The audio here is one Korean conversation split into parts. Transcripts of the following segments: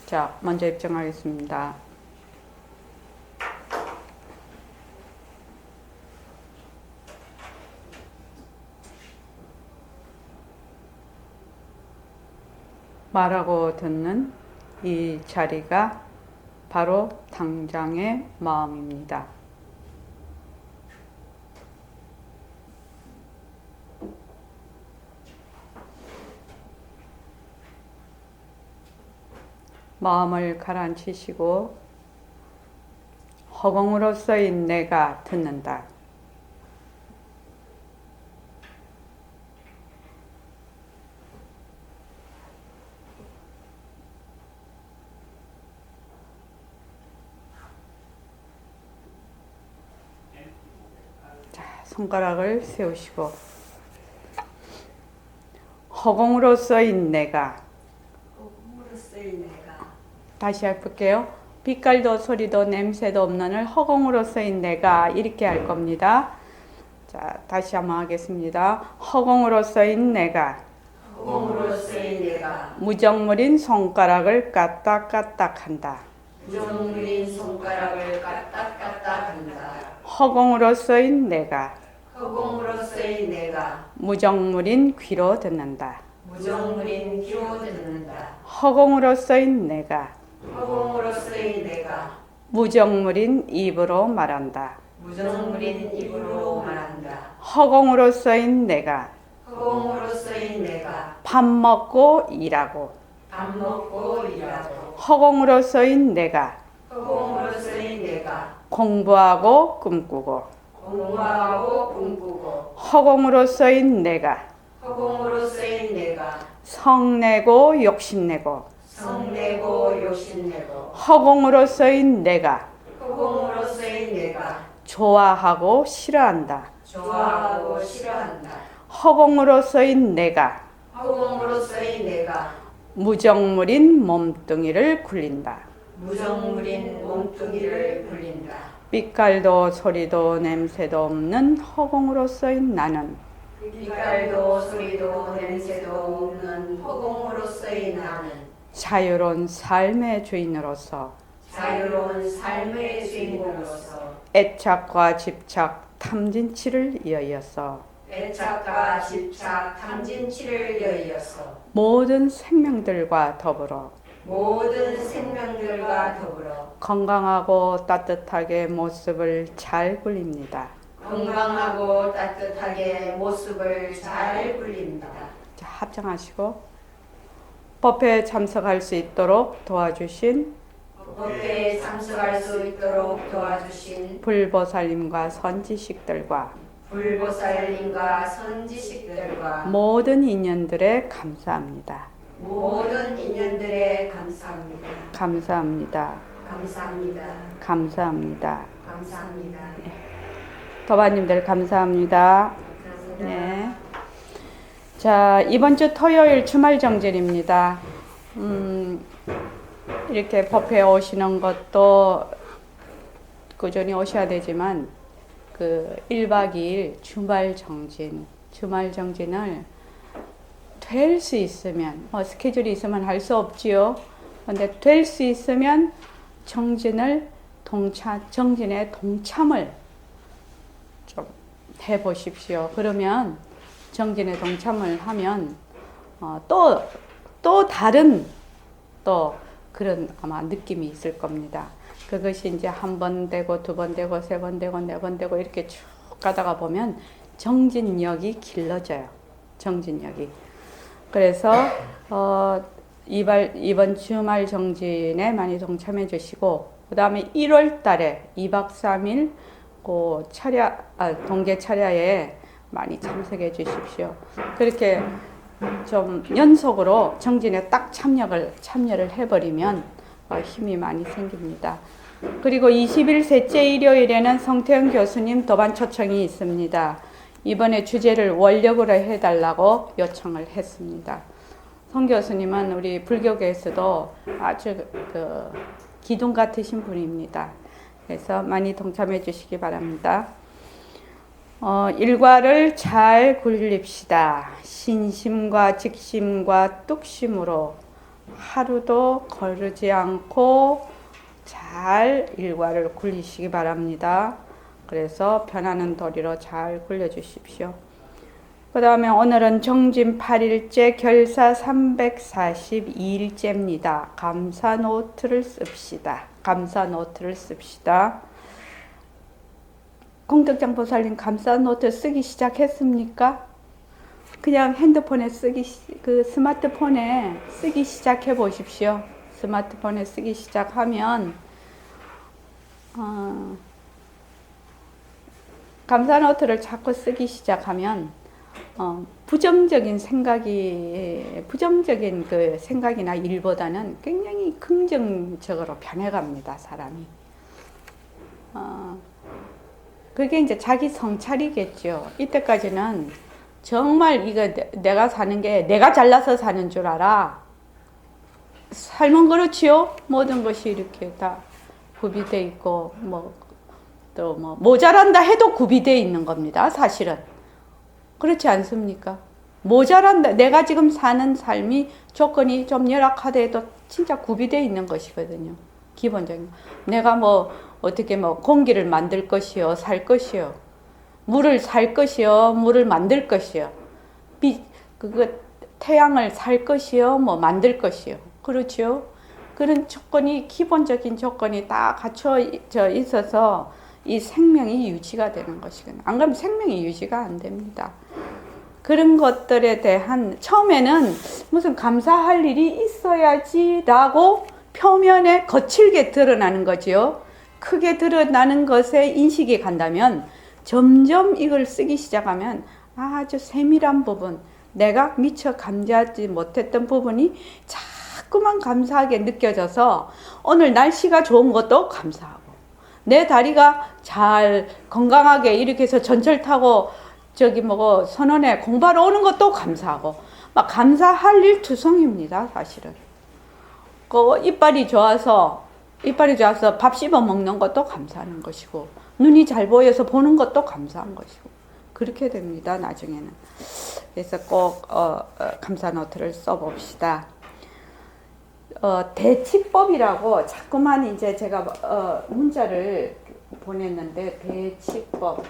자, 먼저 입장하겠습니다. 말하고 듣는 이 자리가 바로 당장의 마음입니다. 마음을 가라앉히시고 허공으로서의 내가 듣는다. 자, 손가락을 세우시고 허공으로서의 내가 다시 해볼게요. 빛깔도 소리도 냄새도 없는 허공으로서의 내가 이렇게 할 겁니다. 자, 다시 한번 하겠습니다. 허공으로서의 내가 무정물인 손가락을 까딱까딱한다. 허공으로서의 내가 무정물인 귀로 듣는다. 허공으로서의 내가 무정물인 입으로 말한다. 허공으로서의 내가 밥 먹고 일하고 허공으로서의 내가 공부하고 꿈꾸고 허공으로서의 내가 성내고 욕심내고 허공으로서의 내가 좋아하고 싫어한다. 허공으로서의 내가 무정물인 몸뚱이를 굴린다. 빛깔도 소리도 냄새도 없는 허공으로서의 나는 자유로운 삶의 주인으로서 애착과 집착, 탐진치를 이어서 모든 생명들과 더불어 건강하고 따뜻하게 모습을 잘 굴립니다. 자, 합장하시고 법회에 참석할 수 있도록 도와주신 불보살님과 선지식들과 모든 인연들에 감사합니다. 감사합니다. 네. 도반님들 감사합니다. 네. 자, 이번 주 토요일 주말 정진입니다. 이렇게 법회에 오시는 것도 꾸준히 오셔야 되지만 그 1박 2일 주말 정진을 될 수 있으면 스케줄이 있으면 할 수 없지요. 근데 될 수 있으면 정진에 동참을 좀 해보십시오. 그러면 정진에 동참을 하면 또 다른 그런 아마 느낌이 있을 겁니다. 그것이 이제 한 번 되고 두 번 되고 세 번 되고 네 번 되고 이렇게 쭉 가다가 보면 정진력이 길러져요. 정진력이. 그래서 이번 주말 정진에 많이 동참해 주시고 그 다음에 1월 달에 2박 3일 동계 차례에 많이 참석해 주십시오. 그렇게 좀 연속으로 정진에 딱 참여를 해버리면 힘이 많이 생깁니다. 그리고 21셋째 일요일에는 성태영 교수님 도반 초청이 있습니다. 이번에 주제를 원력으로 해달라고 요청을 했습니다. 성 교수님은 우리 불교계에서도 아주 기둥 같으신 분입니다. 그래서 많이 동참해 주시기 바랍니다. 일과를 잘 굴립시다. 신심과 직심과 뚝심으로 하루도 거르지 않고 잘 일과를 굴리시기 바랍니다. 그래서 변하는 도리로 잘 굴려주십시오. 그 다음에 오늘은 정진 8일째 결사 342일째입니다. 감사 노트를 씁시다. 감사 노트를 씁시다. 공덕장 보살님 감사 노트 쓰기 시작했습니까? 그냥 핸드폰에 스마트폰에 쓰기 시작해 보십시오. 스마트폰에 쓰기 시작하면 감사 노트를 자꾸 쓰기 시작하면 부정적인 그 생각이나 일보다는 굉장히 긍정적으로 변해갑니다, 사람이. 그게 이제 자기 성찰이겠죠. 이때까지는 정말 이거 내가 사는 게 내가 잘나서 사는 줄 알아. 삶은 그렇지요. 모든 것이 이렇게 다 구비돼 있고 또 모자란다 해도 구비돼 있는 겁니다, 사실은. 그렇지 않습니까? 모자란다. 내가 지금 사는 삶이 조건이 좀 열악하더라도 진짜 구비되어 있는 것이거든요. 기본적인. 내가 어떻게 공기를 만들 것이요, 살 것이요. 물을 살 것이요, 물을 만들 것이요. 태양을 살 것이요, 만들 것이요. 그렇죠? 그런 조건이, 기본적인 조건이 다 갖춰져 있어서 이 생명이 유지가 되는 것이거든요. 안 그러면 생명이 유지가 안 됩니다. 그런 것들에 대한, 처음에는 무슨 감사할 일이 있어야지라고 표면에 거칠게 드러나는 거지요. 크게 드러나는 것에 인식이 간다면 점점 이걸 쓰기 시작하면 아주 세밀한 부분, 내가 미처 감지하지 못했던 부분이 자꾸만 감사하게 느껴져서 오늘 날씨가 좋은 것도 감사하고, 내 다리가 잘 건강하게 이렇게 해서 전철 타고 선원에 공부하러 오는 것도 감사하고, 막 감사할 일 투성입니다, 사실은. 이빨이 좋아서 밥 씹어 먹는 것도 감사하는 것이고, 눈이 잘 보여서 보는 것도 감사한 것이고, 그렇게 됩니다, 나중에는. 그래서 꼭 감사 노트를 써봅시다. 대치법이라고 자꾸만 이제 제가 문자를 보냈는데, 대치법.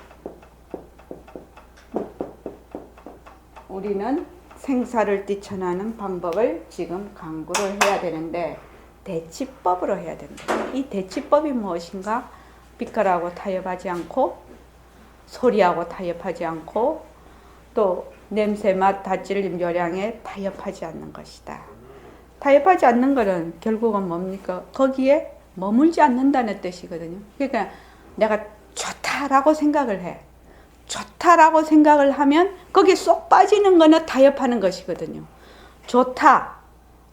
우리는 생사를 뛰쳐나는 방법을 지금 강구를 해야 되는데 대치법으로 해야 됩니다. 이 대치법이 무엇인가? 빛깔하고 타협하지 않고, 소리하고 타협하지 않고, 또 냄새, 맛, 다찔림, 요량에 타협하지 않는 것이다. 타협하지 않는 것은 결국은 뭡니까? 거기에 머물지 않는다는 뜻이거든요. 그러니까 내가 좋다라고 생각을 해. 좋다라고 생각을 하면 거기에 쏙 빠지는 거는 타협하는 것이거든요. 좋다.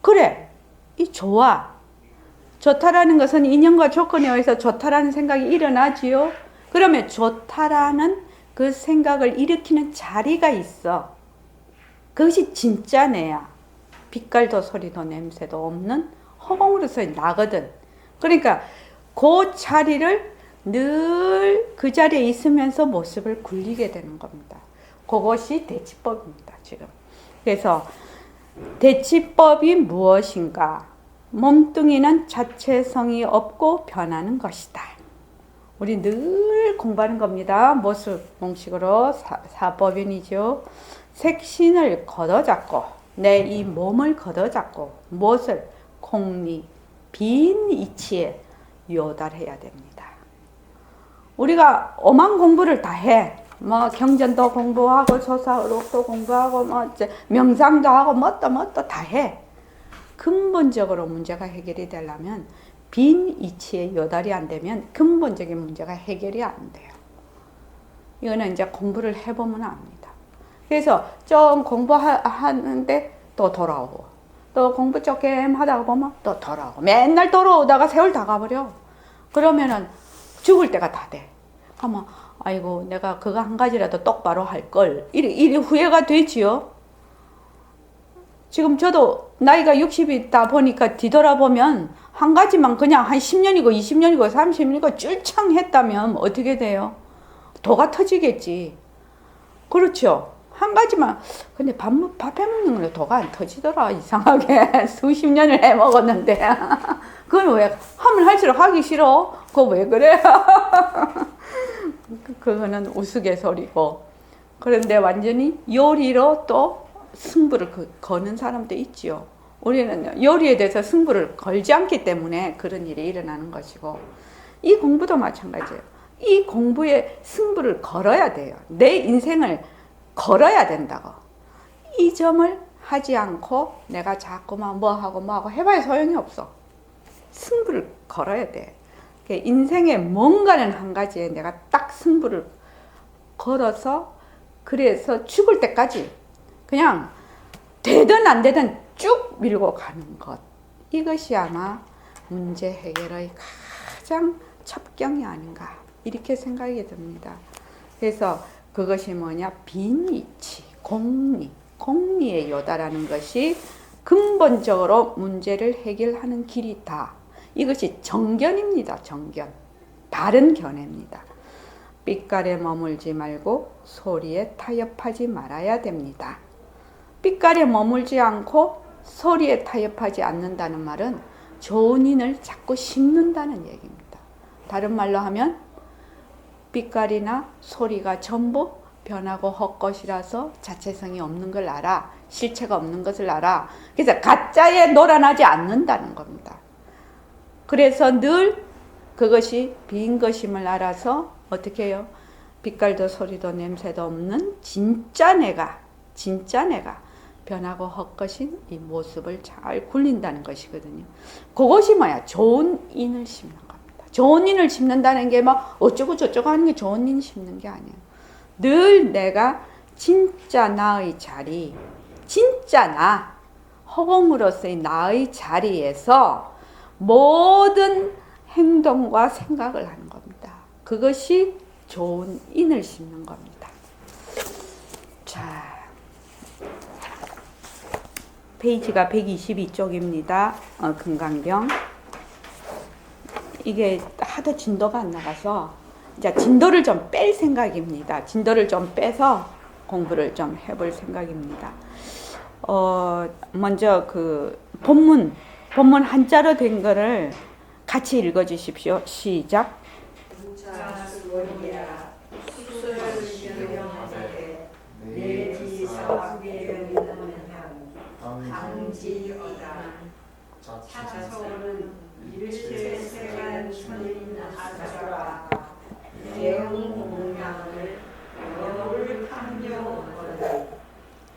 그래. 이 좋아. 좋다라는 것은 인연과 조건에 의해서 좋다라는 생각이 일어나지요. 그러면 좋다라는 그 생각을 일으키는 자리가 있어. 그것이 진짜 내야. 빛깔도 소리도 냄새도 없는 허공으로서 나거든. 그러니까 그 자리를 늘 그 자리에 있으면서 모습을 굴리게 되는 겁니다. 그것이 대치법입니다, 지금. 그래서 대치법이 무엇인가? 몸뚱이는 자체성이 없고 변하는 것이다. 우리 늘 공부하는 겁니다. 모습 공식으로 사법인이죠. 색신을 걷어잡고, 내 이 몸을 걷어잡고 무엇을? 공리, 빈 이치에 요달해야 됩니다. 우리가 오만 공부를 다 해. 경전도 공부하고 조사록도 공부하고 명상도 하고 뭣도 다 해. 근본적으로 문제가 해결이 되려면 빈 이치에 요달이 안 되면 근본적인 문제가 해결이 안 돼요. 이거는 이제 공부를 해보면 압니다. 그래서 좀 공부하는데 또 돌아오고, 또 공부 조금 하다가 보면 또 돌아오고, 맨날 돌아오다가 세월 다 가버려. 그러면은 죽을 때가 다 돼. 아마 아이고 내가 그거 한 가지라도 똑바로 할 걸, 이리 후회가 되지요. 지금 저도 나이가 60이다 보니까 뒤돌아보면 한 가지만 그냥 한 10년이고 20년이고 30년이고 줄창 했다면 어떻게 돼요? 도가 터지겠지. 그렇죠. 한 가지만. 근데 밥 해먹는 거는 도가 안 터지더라. 이상하게. 수십 년을 해먹었는데. 그건 왜 하면 할수록 하기 싫어? 그거 왜 그래? 그거는 우스갯소리고. 그런데 완전히 요리로 또 승부를 거는 사람도 있지요. 우리는 요리에 대해서 승부를 걸지 않기 때문에 그런 일이 일어나는 것이고, 이 공부도 마찬가지예요. 이 공부에 승부를 걸어야 돼요. 내 인생을 걸어야 된다고. 이 점을 하지 않고 내가 자꾸만 뭐하고 해봐야 소용이 없어. 승부를 걸어야 돼. 인생에 뭔가는 한 가지에 내가 딱 승부를 걸어서, 그래서 죽을 때까지 그냥 되든 안 되든 쭉 밀고 가는 것. 이것이 아마 문제 해결의 가장 첩경이 아닌가, 이렇게 생각이 듭니다. 그래서 그것이 뭐냐? 빈이치, 공리에 요다라는 것이 근본적으로 문제를 해결하는 길이다. 이것이 정견입니다. 정견. 다른 견해입니다. 삐깔에 머물지 말고 소리에 타협하지 말아야 됩니다. 삐깔에 머물지 않고 소리에 타협하지 않는다는 말은 좋은 인을 자꾸 심는다는 얘기입니다. 다른 말로 하면 삐깔이나 소리가 전부 변하고 헛것이라서 자체성이 없는 걸 알아. 실체가 없는 것을 알아. 그래서 가짜에 놀아나지 않는다는 겁니다. 그래서 늘 그것이 빈 것임을 알아서 어떻게 해요? 빛깔도 소리도 냄새도 없는 진짜 내가 변하고 헛것인 이 모습을 잘 굴린다는 것이거든요. 그것이 뭐야? 좋은 인을 심는 겁니다. 좋은 인을 심는다는 게 막 어쩌고 저쩌고 하는 게 좋은 인 심는 게 아니에요. 늘 내가 진짜 나의 자리, 진짜 나, 허공으로서의 나의 자리에서 모든 행동과 생각을 하는 겁니다. 그것이 좋은 인을 심는 겁니다. 자, 페이지가 122쪽입니다. 금강경. 이게 하도 진도가 안 나가서 이제 진도를 좀 뺄 생각입니다. 진도를 좀 빼서 공부를 좀 해볼 생각입니다. 먼저 그 본문 한자로 된 거를 같이 읽어 주십시오. 시작. 자서는 일체세간 천인 아수라 대응 공양을 영을 탐려하거든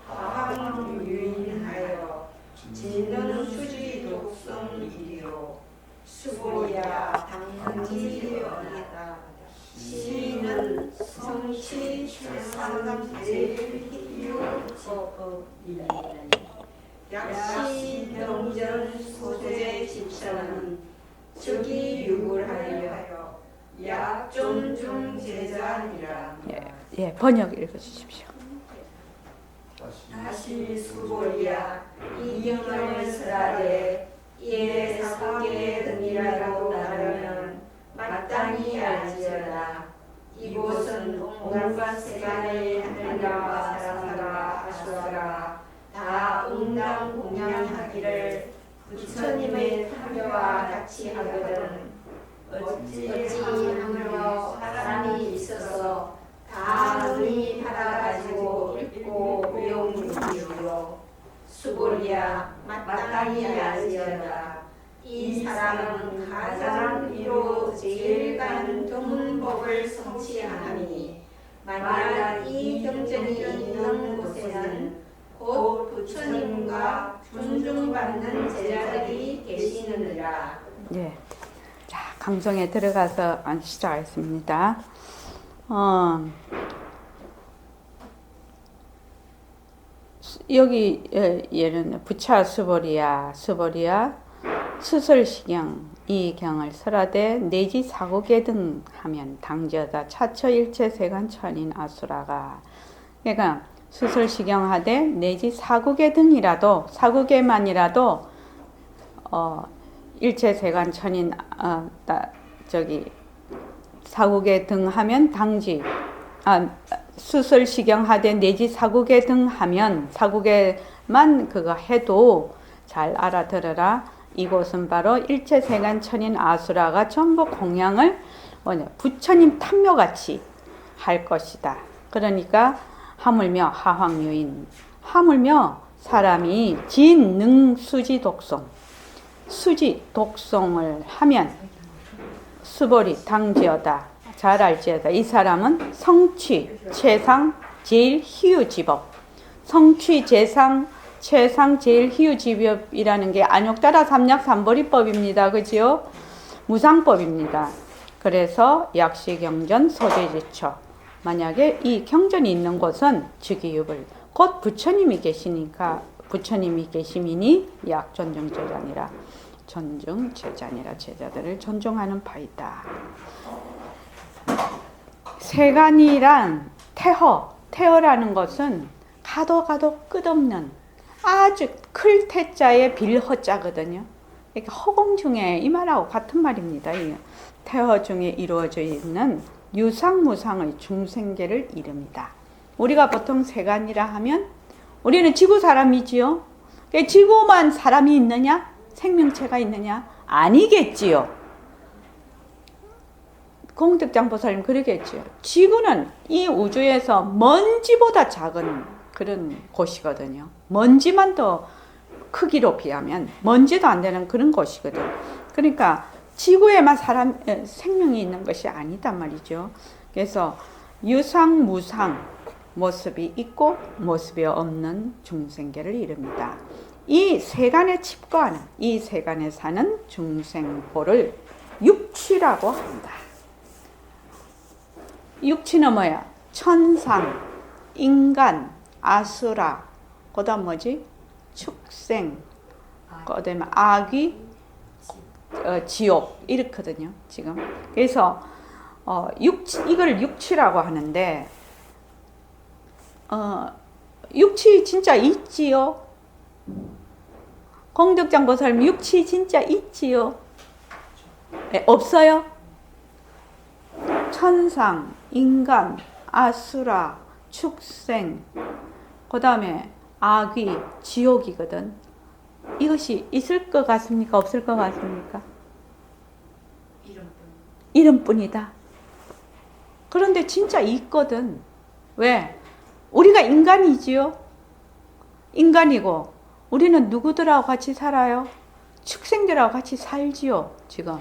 화학 유인하여 진는 수지 독성이리요 수고야 당지어이다 시는 성치 최상 제일희유법이니 약시 명전 소재 집사는 즉이 유불하여 약존중 제자니라. 번역 읽어주십시오. 다시 수고리야 이경을 설하되 이에 사계 등이라고 나르면 마땅히 알지어다. 이곳은 온갖 세간의 하늘과 사랑과 아수라가 다 응당 공양하기를 부처님의 탐려와 같이 하거든 어찌 하물며 사람이 있어서 다 능히 받아가지고 읽고 외우는지요. 수고리야 마땅히 알지어다. 이 사람은 가장 위로 제일 간 드문 법을 성취하나니 만약 이 경전이 있는 곳에는 곧 부처님과 존중받는 제자들이 계시느니라. 예. 자, 강정에 들어가서 시작하겠습니다. 여기 얘는 부차 수보리야 수설시경 이 경을 설하되 내지 사고계 등 하면 당지어다 차처일체 세간천인 아수라가. 그러니까 수설시경하되 내지 사국의 등이라도 사국에만이라도 일체세간천인 사국의 등 하면 당지 수술 시경하되 내지 사국에 등 하면 사국에만 그거 해도 잘 알아들어라. 이곳은 바로 일체세간 천인 아수라가 전부 공양을 부처님 탐묘같이 할 것이다. 그러니까 하물며 하황유인, 하물며 사람이 진능수지 독송, 수지 독송을 하면 수보리 당지어다. 잘 알지어다. 이 사람은 성취, 최상, 제일 희유지법. 성취, 재상, 최상, 제일 희유지법이라는 게 안욕따라 삼약 삼보리법입니다. 그지요? 무상법입니다. 그래서 약시경전 소재지처. 만약에 이 경전이 있는 곳은 즉위유불. 곧 부처님이 계시니까 부처님이 계심이니 약존중제자니라. 존중제자니라. 제자들을 존중하는 바이다. 세간이란 태허라는 것은 가도 끝없는 아주 클 태자의 빌허자거든요. 그러니까 허공 중에 이 말하고 같은 말입니다. 태허 중에 이루어져 있는 유상무상의 중생계를 이릅니다. 우리가 보통 세간이라 하면 우리는 지구 사람이지요. 지구만 사람이 있느냐? 생명체가 있느냐? 아니겠지요. 공덕장보살님 그러겠지요. 지구는 이 우주에서 먼지보다 작은 그런 곳이거든요. 먼지만 더 크기로 비하면 먼지도 안 되는 그런 곳이거든. 그러니까 지구에만 생명이 있는 것이 아니단 말이죠. 그래서 유상, 무상 모습이 있고 모습이 없는 중생계를 이릅니다. 이 세간에 칩거하는, 이 세간에 사는 중생보를 육치라고 한다. 육치는 뭐야? 천상, 인간, 아수라, 그 다음 뭐지? 축생, 그 다음에 악귀, 지옥 이렇거든요. 지금. 그래서 이걸 육치라고 하는데 육치 진짜 있지요? 공덕장보살님 육치 진짜 있지요? 네, 없어요? 천상, 인간, 아수라, 축생, 그 다음에 악귀, 지옥이거든. 이것이 있을 것 같습니까? 없을 것 같습니까? 이름뿐이다. 그런데 진짜 있거든. 왜? 우리가 인간이지요? 인간이고 우리는 누구들하고 같이 살아요? 축생들하고 같이 살지요, 지금.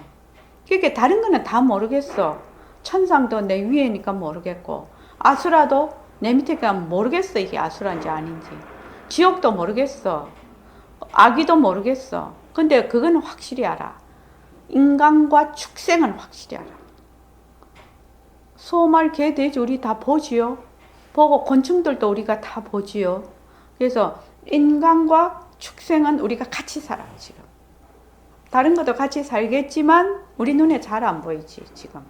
그러니까 다른 거는 다 모르겠어. 천상도 내 위에니까 모르겠고, 아수라도 내 밑에니까 모르겠어, 이게 아수라인지 아닌지. 지옥도 모르겠어. 악귀도 모르겠어. 근데 그거는 확실히 알아. 인간과 축생은 확실히 알아. 소, 말, 개, 돼지 우리 다 보지요. 보고 곤충들도 우리가 다 보지요. 그래서 인간과 축생은 우리가 같이 살아, 지금. 다른 것도 같이 살겠지만 우리 눈에 잘 안 보이지, 지금.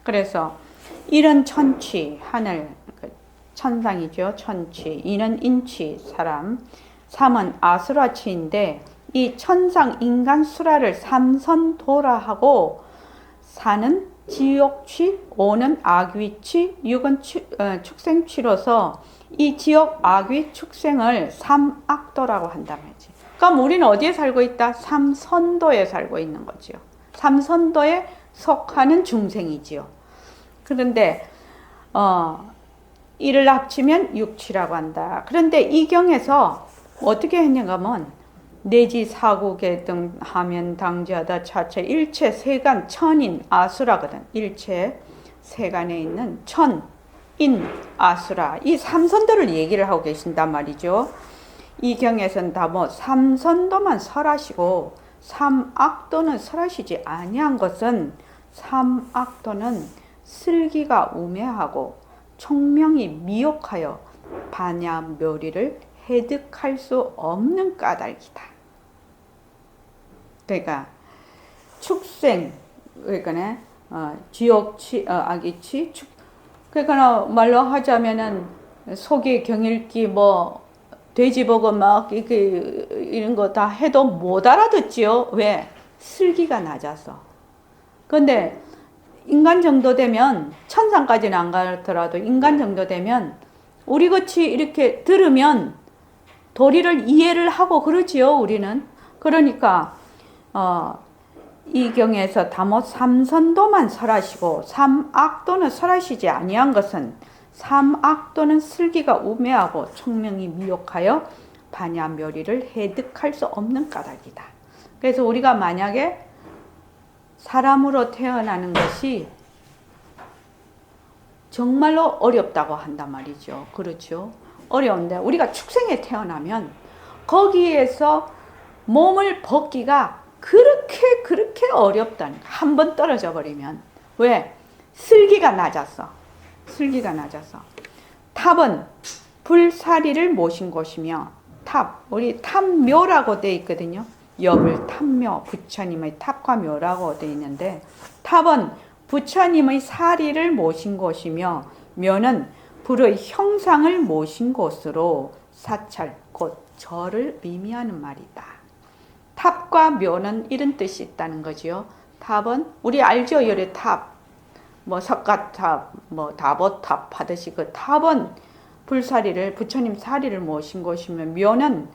그래서 이런 천취, 하늘, 천상이죠, 천취. 이는 인취, 사람. 삼은 아수라취인데 이 천상, 인간, 수라를 삼선도라 하고, 사는 지옥취, 오는 악귀취, 육은 축생취로서 이 지옥, 악귀, 축생을 삼악도라고 한단 말이지. 그럼 우리는 어디에 살고 있다? 삼선도에 살고 있는 거지요. 삼선도에 속하는 중생이지요. 그런데 이를 합치면 육취라고 한다. 그런데 이 경에서 어떻게 했는가 하면 내지 사국에 등 하면 당지하다 차체 일체 세간 천인 아수라거든. 일체 세간에 있는 천, 인, 아수라 이 삼선도를 얘기를 하고 계신단 말이죠. 이 경에서는 다 뭐 삼선도만 설하시고 삼악도는 설하시지 아니한 것은 삼악도는 슬기가 우매하고 총명이 미혹하여 반야묘리를 해득할 수 없는 까닭이다. 그러니까 축생, 그러니까 지옥치, 악이치, 그러니까 말로 하자면은 속이 경일기 뭐 돼지 보고 막 이런 거 다 해도 못 알아듣지요. 왜? 슬기가 낮아서. 근데 인간 정도 되면, 천상까지는 안 가더라도 인간 정도 되면 우리 같이 이렇게 들으면 도리를 이해를 하고 그러지요, 우리는. 그러니까 이 경에서 다못 삼선도만 설하시고 삼악도는 설하시지 아니한 것은 삼악도는 슬기가 우매하고 총명이 미혹하여 반야묘리를 해득할 수 없는 까닭이다. 그래서 우리가 만약에 사람으로 태어나는 것이 정말로 어렵다고 한단 말이죠. 그렇죠? 어려운데 우리가 축생에 태어나면 거기에서 몸을 벗기가 그렇게 어렵다는 거야. 한번 떨어져 버리면. 왜? 슬기가 낮았어. 슬기가 낮아서. 탑은 불사리를 모신 곳이며, 탑, 우리 탑묘라고 되어 있거든요. 옆을 탑묘, 부처님의 탑과 묘라고 되어 있는데, 탑은 부처님의 사리를 모신 곳이며, 묘는 불의 형상을 모신 곳으로 사찰, 곧 절을 의미하는 말이다. 탑과 묘는 이런 뜻이 있다는 거지요. 탑은 우리 알죠? 열의 탑, 뭐 석가탑, 뭐 다보탑 하듯이 그 탑은 불사리를, 부처님 사리를 모신 곳이며, 묘는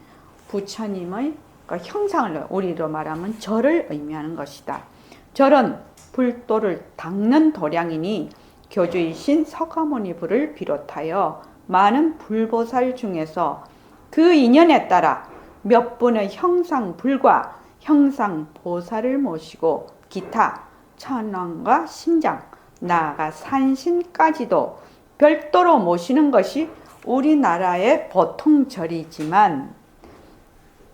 부처님의 그러니까 형상을, 우리로 말하면 절을 의미하는 것이다. 절은 불도를 닦는 도량이니 교주이신 서가모니 불을 비롯하여 많은 불보살 중에서 그 인연에 따라 몇 분의 형상불과 형상보살을 모시고 기타 천왕과 신장, 나아가 산신까지도 별도로 모시는 것이 우리나라의 보통 절이지만,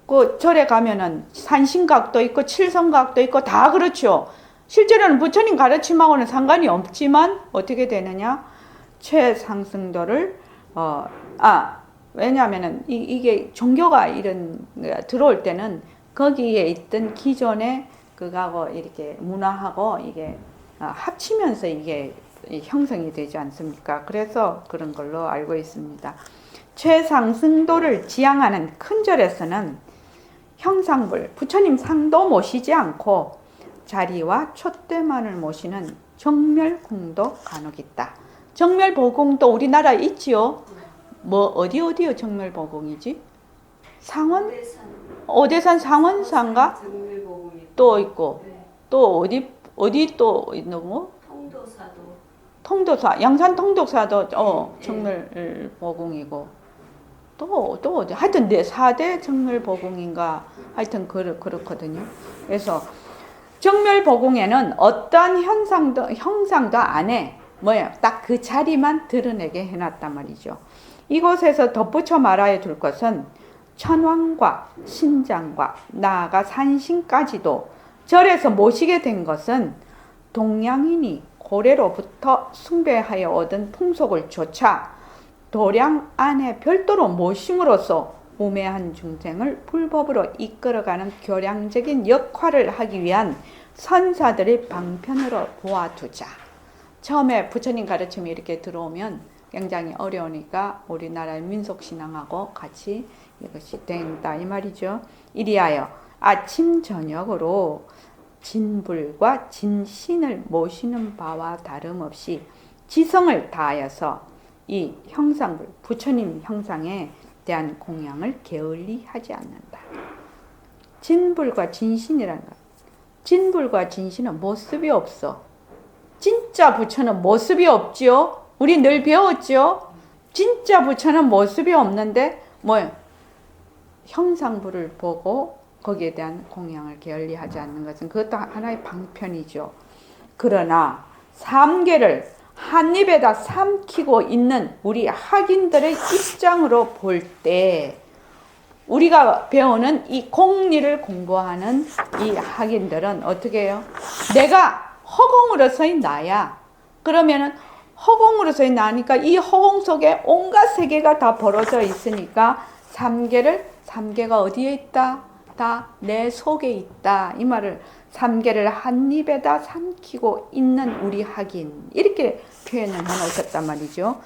그 절에 가면은 산신각도 있고 칠성각도 있고 다 그렇죠. 실제로는 부처님 가르침하고는 상관이 없지만 어떻게 되느냐? 최상승도를 왜냐하면은 이게 종교가 이런 들어올 때는 거기에 있던 기존의 그거하고 이렇게 문화하고 이게 합치면서 이게 형성이 되지 않습니까? 그래서 그런 걸로 알고 있습니다. 최상승도를 지향하는 큰 절에서는 형상불, 부처님 상도 모시지 않고 자리와 촛대만을 모시는 정멸공도 간혹 있다. 정멸보공도 우리나라에 있지요. 뭐 어디요? 정멸보공이지? 상원? 오대산 상원사인가? 또 있고 또 어디 또 있는 거? 통도사, 양산 통도사도 정멸보공이고 또 어디? 하여튼 4대 정멸보공인가? 하여튼 그렇거든요. 그래서 정멸보공에는 어떤 형상도 안 해. 딱 그 자리만 드러내게 해놨단 말이죠. 이곳에서 덧붙여 말하여 둘 것은 천왕과 신장과 나아가 산신까지도 절에서 모시게 된 것은 동양인이 고래로부터 숭배하여 얻은 풍속을 조차 도량 안에 별도로 모심으로써 우매한 중생을 불법으로 이끌어가는 교량적인 역할을 하기 위한 선사들의 방편으로 보아두자. 처음에 부처님 가르침이 이렇게 들어오면 굉장히 어려우니까 우리나라의 민속신앙하고 같이 이것이 된다 이 말이죠. 이리하여 아침 저녁으로 진불과 진신을 모시는 바와 다름없이 지성을 다하여서 이 형상불, 부처님 형상에 대한 공양을 게을리 하지 않는다. 진불과 진신이라는 것. 진불과 진신은 모습이 없어. 진짜 부처는 모습이 없지요. 우리 늘 배웠지요. 진짜 부처는 모습이 없는데 형상불을 보고 거기에 대한 공양을 게을리 하지 않는 것은 그것도 하나의 방편이죠. 그러나 삼계를 한 입에다 삼키고 있는 우리 학인들의 입장으로 볼 때 우리가 배우는 이 공리를 공부하는 이 학인들은 어떻게 해요? 내가 허공으로서의 나야. 그러면은 허공으로서의 나니까 이 허공 속에 온갖 세계가 다 벌어져 있으니까 삼계가 어디에 있다? 다 내 속에 있다. 이 말을 삼계를 한 입에다 삼키고 있는 우리 학인 이렇게 표현을 해놓으셨단 말이죠.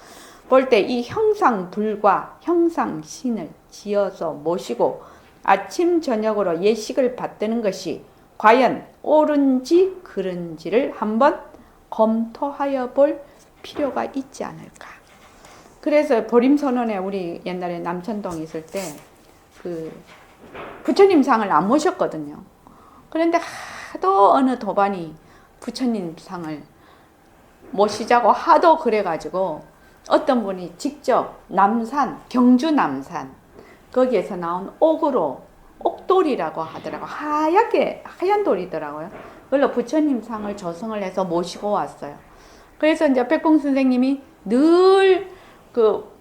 볼 때 이 형상불과 형상신을 지어서 모시고 아침 저녁으로 예식을 받드는 것이 과연 옳은지 그른지를 한번 검토하여 볼 필요가 있지 않을까. 그래서 보림선언에 우리 옛날에 남천동 있을 때 그 부처님 상을 안 모셨거든요. 그런데 하도 어느 도반이 부처님 상을 모시자고 하도 그래가지고 어떤 분이 직접 남산, 경주 남산 거기에서 나온 옥으로 옥돌이라고 하더라고. 하얀 돌이더라고요. 그걸로 부처님 상을 조성을 해서 모시고 왔어요. 그래서 이제 백공 선생님이 늘 그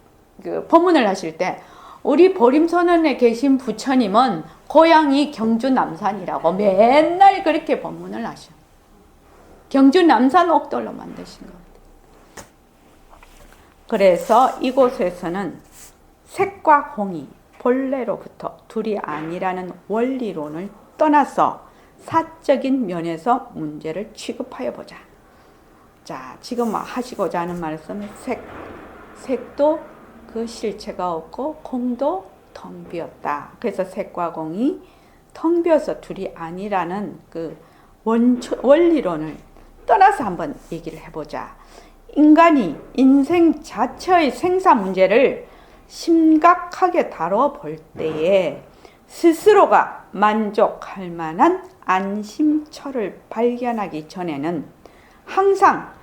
법문을 하실 때 우리 보림선언에 계신 부처님은 고향이 경주 남산이라고 맨날 그렇게 법문을 하셔. 경주 남산 옥돌로 만드신 겁니다. 그래서 이곳에서는 색과 공이 본래로부터 둘이 아니라는 원리론을 떠나서 사적인 면에서 문제를 취급하여 보자. 자, 지금 하시고자 하는 말씀은 색도 그 실체가 없고 공도 텅 비었다. 그래서 색과 공이 텅 비어서 둘이 아니라는 그 원리론을 떠나서 한번 얘기를 해보자. 인간이 인생 자체의 생사 문제를 심각하게 다뤄볼 때에 스스로가 만족할 만한 안심처를 발견하기 전에는 항상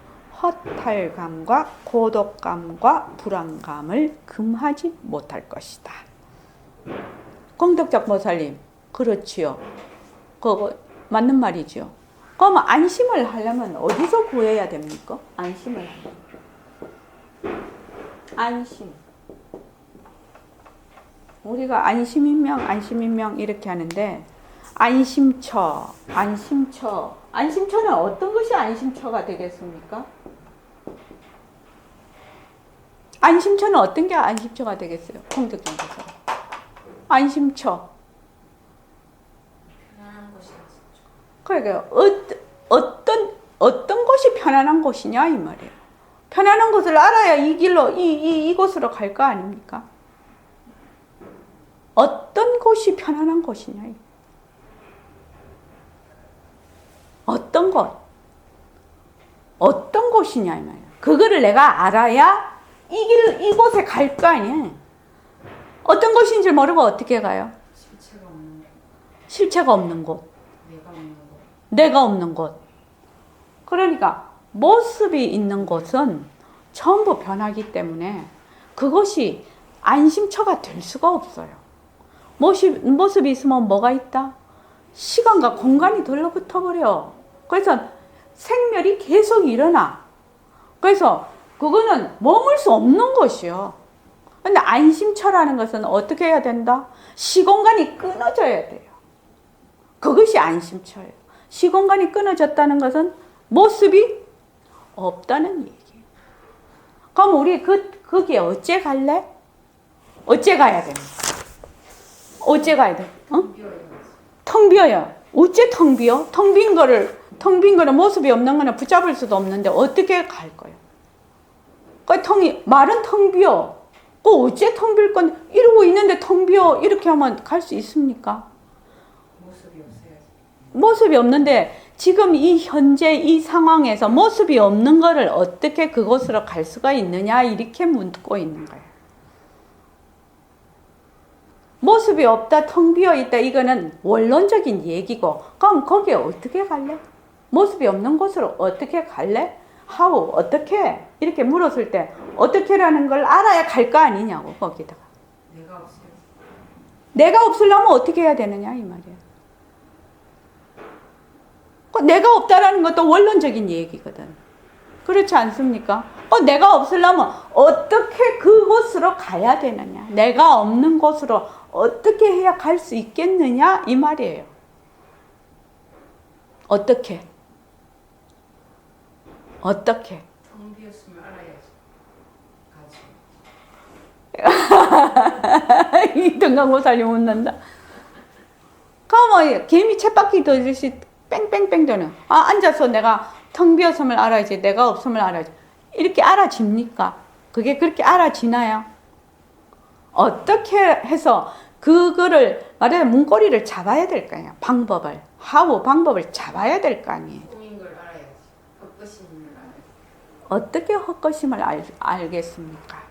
허탈감과 고독감과 불안감을 금하지 못할 것이다. 공덕적 보살님, 그렇지요. 그거 맞는 말이죠. 그럼 안심을 하려면 어디서 구해야 됩니까? 안심을 하려면. 안심. 우리가 안심인명 이렇게 하는데 안심처는 어떤 것이 안심처가 되겠습니까? 안심처는 어떤 게 안심처가 되겠어요? 공덕정보서 안심처. 편안한 곳이 그러니까 어떤 곳이 편안한 곳이냐 이 말이에요. 편안한 곳을 알아야 이 길로 이곳으로 갈 거 아닙니까? 어떤 곳이 편안한 곳이냐? 어떤 곳이냐 이 말이에요. 그거를 내가 알아야 이곳에 갈 거 아니에요. 어떤 곳인지 모르고 어떻게 가요? 실체가 없는 곳. 내가 없는 곳. 그러니까 모습이 있는 곳은 전부 변하기 때문에 그것이 안심처가 될 수가 없어요. 모습이 있으면 뭐가 있다? 시간과 공간이 들러붙어 버려. 그래서 생멸이 계속 일어나. 그래서 그거는 머물 수 없는 것이요. 근데 안심처라는 것은 어떻게 해야 된다? 시공간이 끊어져야 돼요. 그것이 안심처예요. 시공간이 끊어졌다는 것은 모습이 없다는 얘기예요. 그럼 우리 거기에 어째 갈래? 어째 가야 됩니까? 어째 가야 돼? 텅 비어요. 어째 텅 비어? 텅 빈 거는 모습이 없는 거는 붙잡을 수도 없는데 어떻게 갈 거예요? 말은 텅 비어. 어째 텅 빌 건 이러고 있는데 텅 비어 이렇게 하면 갈 수 있습니까? 모습이 없는데 지금 이 현재 이 상황에서 모습이 없는 거를 어떻게 그곳으로 갈 수가 있느냐 이렇게 묻고 있는 거예요. 모습이 없다, 텅 비어 있다 이거는 원론적인 얘기고 그럼 거기에 어떻게 갈래? 모습이 없는 곳으로 어떻게 갈래? How? 어떻게? 이렇게 물었을 때 어떻게라는 걸 알아야 갈 거 아니냐고 거기다가. 내가 없으려면 어떻게 해야 되느냐 이 말이에요. 내가 없다라는 것도 원론적인 얘기거든. 그렇지 않습니까? 내가 없으려면 어떻게 그곳으로 가야 되느냐. 내가 없는 곳으로 어떻게 해야 갈 수 있겠느냐 이 말이에요. 어떻게? 텅 비었으면 알아야지. 이 등강고살이 묻는다. 그럼 개미 쳇바퀴 돌듯이 뺑뺑뺑 도는. 앉아서 내가 텅 비었음을 알아야지. 내가 없음을 알아야지. 이렇게 알아집니까? 그게 그렇게 알아지나요? 어떻게 해서 그거를 말하자면 문고리를 잡아야 될 거 아니에요. 방법을 잡아야 될 거 아니에요. 꿈인 걸 알아야지. 헛것인 걸 어떻게 헛것임을 알겠습니까?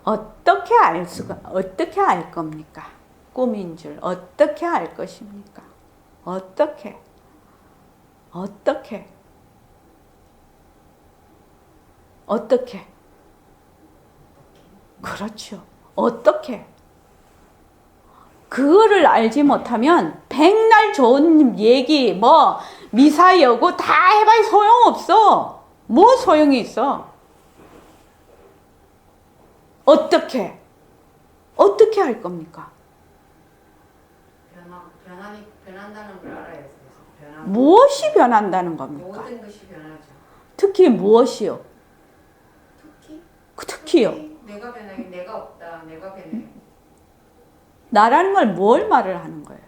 어떻게 어떻게 알 겁니까? 꿈인 줄 어떻게 알 것입니까? 어떻게? 그렇죠. 어떻게? 그거를 알지 못하면 백날 좋은 얘기, 뭐 미사 여구 다 해봐야 소용없어. 뭐 소용이 있어? 어떻게 할 겁니까? 변한다는 걸 알아야 돼요. 무엇이 변한다는 겁니까? 모든 것이 변하죠. 특히 무엇이요? 특히요? 내가 변하기, 내가 없다, 내가 변해. 나라는 걸 뭘 말을 하는 거예요?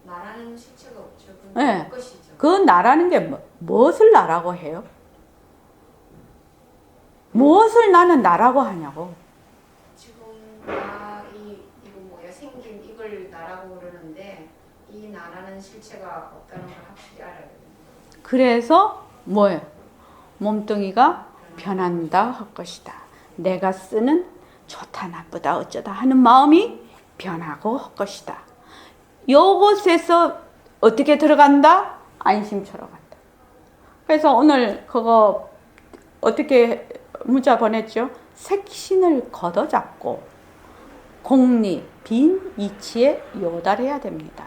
나라는 실체가 없죠. 네. 것이죠. 그 나라는 게 무엇을 나라고 해요? 무엇을 나는 나라고 하냐고. 지금 이거 뭐야 생긴 이걸 나라고 그러는데 이 나라는 실체가 없다는 걸 확실히 알아야 돼요. 그래서 뭐예요? 몸뚱이가 변한다 할 것이다. 내가 쓰는 좋다 나쁘다 어쩌다 하는 마음이 변하고 할 것이다. 요것에서 어떻게 들어간다? 안심처럼 간다. 그래서 오늘 그거 어떻게 문자 보냈죠? 색신을 걷어잡고 공리, 빈 이치에 요달해야 됩니다.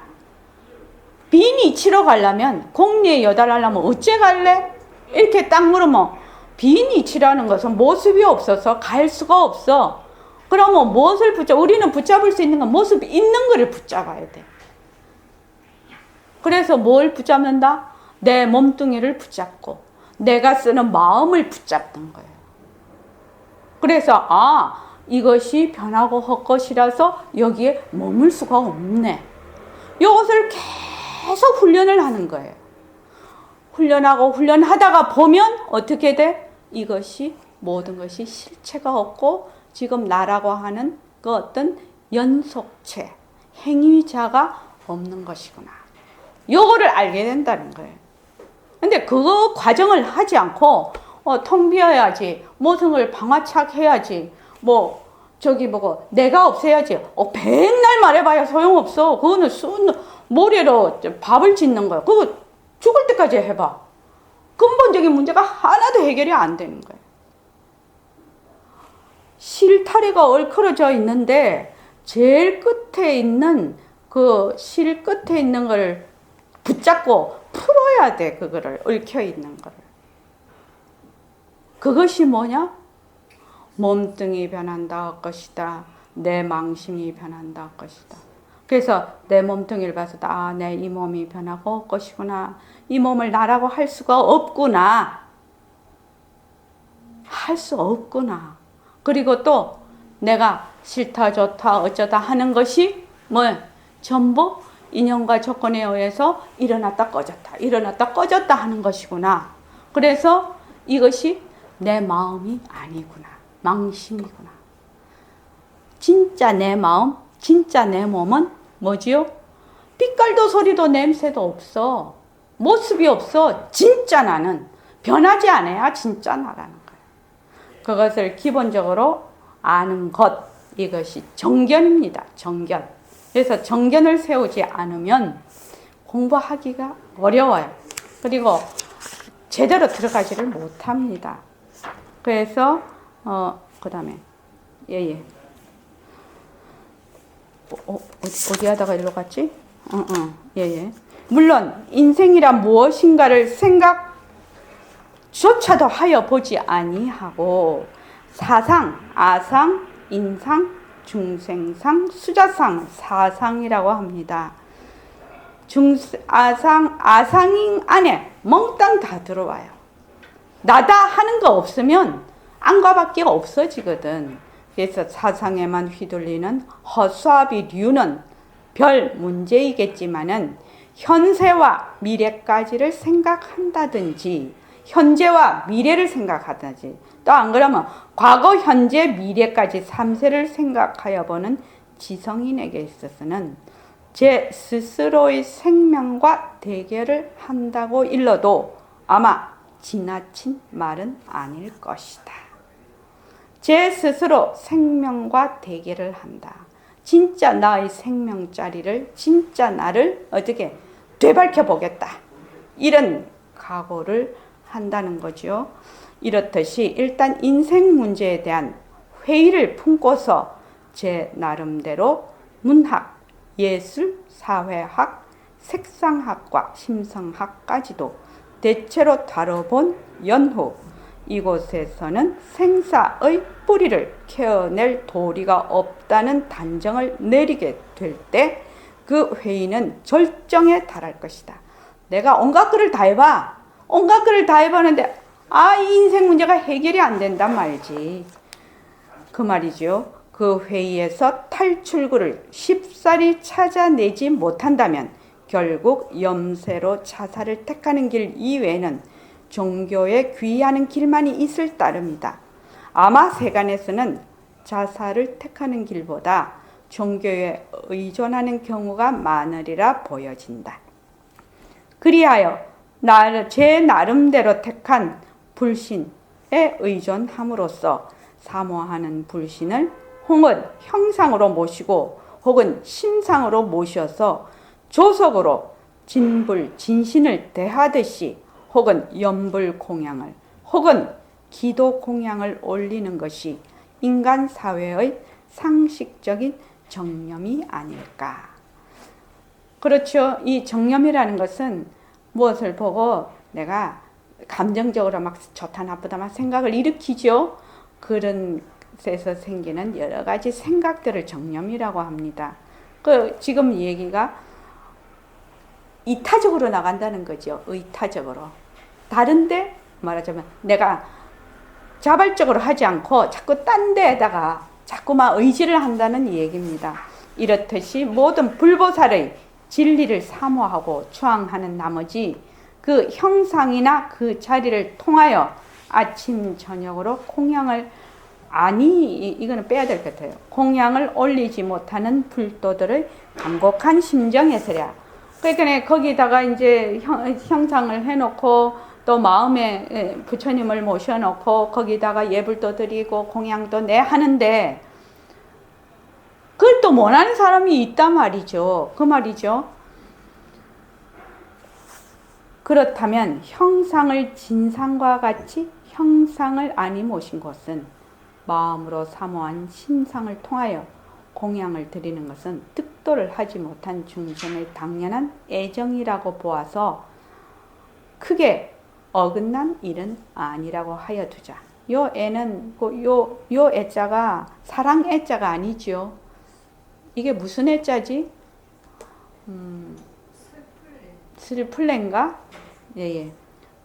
빈 이치로 가려면 공리에 요달하려면 어째 갈래? 이렇게 딱 물으면 빈 이치라는 것은 모습이 없어서 갈 수가 없어. 그러면 무엇을 우리는 붙잡을 수 있는 건 모습이 있는 거를 붙잡아야 돼. 그래서 뭘 붙잡는다? 내 몸뚱이를 붙잡고 내가 쓰는 마음을 붙잡는 거예요. 그래서 이것이 변하고 헛것이라서 여기에 머물 수가 없네. 이것을 계속 훈련을 하는 거예요. 훈련하고 훈련하다가 보면 어떻게 돼? 이것이 모든 것이 실체가 없고 지금 나라고 하는 그 어떤 연속체, 행위자가 없는 것이구나. 요거를 알게 된다는 거예요. 근데 그 과정을 하지 않고 텅 비어야지, 모성을 방화착해야지, 내가 없애야지. 백날 말해봐야 소용없어. 그거는 모래로 밥을 짓는 거야. 그거 죽을 때까지 해봐. 근본적인 문제가 하나도 해결이 안 되는 거예요. 실타래가 얽혀져 있는데 제일 끝에 있는 그 실 끝에 있는 걸 붙잡고 풀어야 돼. 그거를 얽혀 있는 거를. 그것이 뭐냐? 몸뚱이 변한다 할 것이다. 내 망심이 변한다 할 것이다. 그래서 내 몸뚱이를 봐서 내 이 몸이 변하고 할 것이구나. 이 몸을 나라고 할 수가 없구나. 할 수 없구나. 그리고 또 내가 싫다 좋다 어쩌다 하는 것이 전부 인연과 조건에 의해서 일어났다 꺼졌다 일어났다 꺼졌다 하는 것이구나. 그래서 이것이 내 마음이 아니구나. 망심이구나. 진짜 내 마음, 진짜 내 몸은 뭐지요? 빛깔도 소리도 냄새도 없어. 모습이 없어. 진짜 나는 변하지 않아야 진짜 나라는 거예요. 그것을 기본적으로 아는 것, 이것이 정견입니다. 정견. 그래서 정견을 세우지 않으면 공부하기가 어려워요. 그리고 제대로 들어가지를 못합니다. 그래서 그 다음에 어디 하다가 일로 갔지? 물론 인생이란 무엇인가를 생각조차도 하여 보지 아니하고 사상, 아상, 인상, 중생상, 수자상, 사상이라고 합니다. 아상인 안에 몽땅 다 들어와요. 나다 하는 거 없으면 안과밖에 없어지거든. 그래서 사상에만 휘둘리는 허수아비류는 별 문제이겠지만은 현세와 미래까지를 생각한다든지 현재와 미래를 생각하든지 또 안 그러면 과거, 현재, 미래까지 3세를 생각하여 보는 지성인에게 있어서는 제 스스로의 생명과 대결을 한다고 일러도 아마 지나친 말은 아닐 것이다. 제 스스로 생명과 대결을 한다. 진짜 나의 생명자리를, 진짜 나를 어떻게 되밟혀 보겠다. 이런 각오를 한다는 거죠. 이렇듯이 일단 인생 문제에 대한 회의를 품고서 제 나름대로 문학, 예술, 사회학, 색상학과 심성학까지도 대체로 다뤄본 연후, 이곳에서는 생사의 뿌리를 캐어낼 도리가 없다는 단정을 내리게 될 때 그 회의는 절정에 달할 것이다. 내가 온갖 글을 다 해봐. 온갖 글을 다 해봤는데 이 인생 문제가 해결이 안 된단 말이지. 그 말이죠. 그 회의에서 탈출구를 쉽사리 찾아내지 못한다면 결국 염세로 자살을 택하는 길 이외에는 종교에 귀의하는 길만이 있을 따름이다. 아마 세간에서는 자살을 택하는 길보다 종교에 의존하는 경우가 많으리라 보여진다. 그리하여 제 나름대로 택한 불신에 의존함으로써 사모하는 불신을 혹은 형상으로 모시고 혹은 신상으로 모셔서 조속으로 진불진신을 대하듯이 혹은 연불공양을 혹은 기도공양을 올리는 것이 인간 사회의 상식적인 정념이 아닐까. 그렇죠. 이 정념이라는 것은 무엇을 보고 내가 감정적으로 막 좋다 나쁘다 막 생각을 일으키죠. 그런 데서 생기는 여러 가지 생각들을 정념이라고 합니다. 지금 얘기가 이타적으로 나간다는 거죠. 의타적으로. 다른데 말하자면 내가 자발적으로 하지 않고 자꾸 딴 데에다가 자꾸만 의지를 한다는 얘기입니다. 이렇듯이 모든 불보살의 진리를 사모하고 추앙하는 나머지 그 형상이나 그 자리를 통하여 아침 저녁으로 공양을 이거는 빼야 될 것 같아요. 공양을 올리지 못하는 불도들의 간곡한 심정에서야. 그러니까 거기다가 이제 형상을 해놓고 또 마음에 부처님을 모셔놓고 거기다가 예불도 드리고 공양도 하는데 그걸 또 못하는 사람이 있단 말이죠. 그 말이죠. 그렇다면 형상을 진상과 같이 형상을 아니 모신 것은 마음으로 사모한 신상을 통하여 공양을 드리는 것은 득도를 하지 못한 중생의 당연한 애정이라고 보아서 크게 어긋난 일은 아니라고 하여 두자. 요 애는 요 애자가 사랑 애자가 아니죠. 이게 무슨 애자지? 슬플레인가? 예.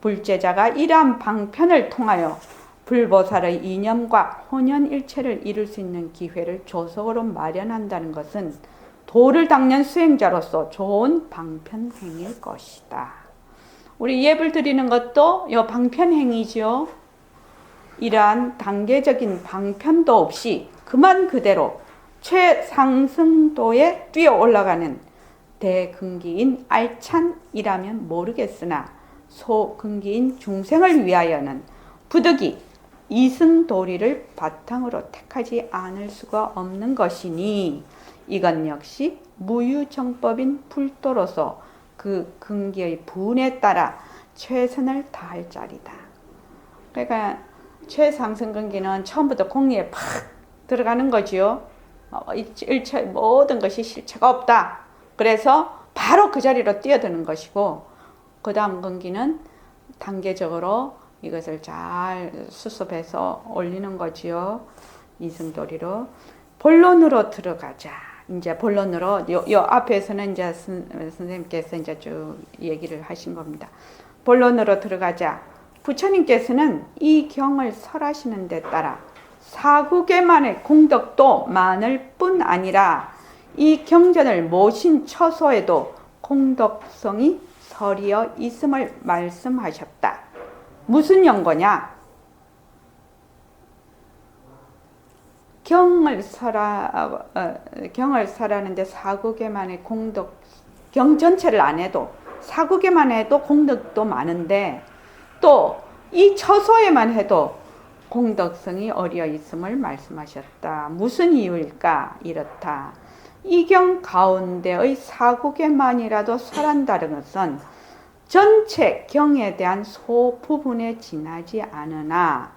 불제자가 이러한 방편을 통하여 불보살의 이념과 혼연일체를 이룰 수 있는 기회를 조속으로 마련한다는 것은 도를 닦는 수행자로서 좋은 방편행일 것이다. 우리 예불 드리는 것도 이 방편행이죠. 이러한 단계적인 방편도 없이 그만 그대로 최상승도에 뛰어 올라가는 대근기인 알찬이라면 모르겠으나 소근기인 중생을 위하여는 부득이 이승도리를 바탕으로 택하지 않을 수가 없는 것이니 이건 역시 무유정법인 불도로서 그 근기의 분에 따라 최선을 다할 자리다. 그러니까 최상승근기는 처음부터 공리에 팍 들어가는 거지요. 일체 모든 것이 실체가 없다. 그래서 바로 그 자리로 뛰어드는 것이고 그 다음 근기는 단계적으로 이것을 잘 수습해서 올리는 거지요. 이승도리로. 본론으로 들어가자. 이제 본론으로 요 앞에서는 이제 선생님께서 이제 쭉 얘기를 하신 겁니다. 본론으로 들어가자. 부처님께서는 이 경을 설하시는 데 따라 사국에만의 공덕도 많을 뿐 아니라 이 경전을 모신 처소에도 공덕성이 서리어 있음을 말씀하셨다. 무슨 연고냐? 경을 설하는데 사국에만의 공덕, 경 전체를 안 해도 사국에만 해도 공덕도 많은데 또 이 처소에만 해도 공덕성이 어려 있음을 말씀하셨다. 무슨 이유일까? 이렇다. 이 경 가운데의 사국에만이라도 설한다는 것은 전체 경에 대한 소부분에 지나지 않으나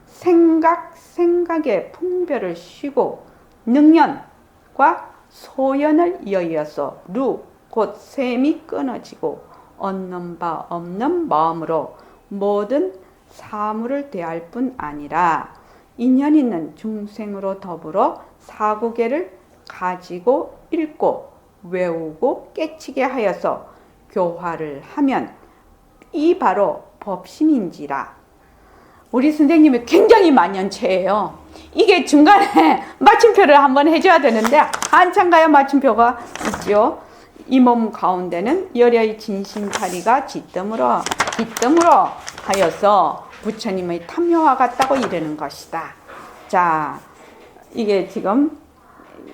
생각의 풍별을 쉬고 능연과 소연을 이어서 곧 셈이 끊어지고 얻는 바 없는 마음으로 모든 사물을 대할 뿐 아니라 인연 있는 중생으로 더불어 사구계를 가지고 읽고 외우고 깨치게 하여서 교화를 하면 이 바로 법심인지라. 우리 선생님이 굉장히 만연체예요. 이게 중간에 마침표를 한번 해줘야 되는데 한참 가야 마침표가 있죠. 이 몸 가운데는 열의 진심파리가 깃뜸으로 하여서 부처님의 탐묘와 같다고 이르는 것이다. 자, 이게 지금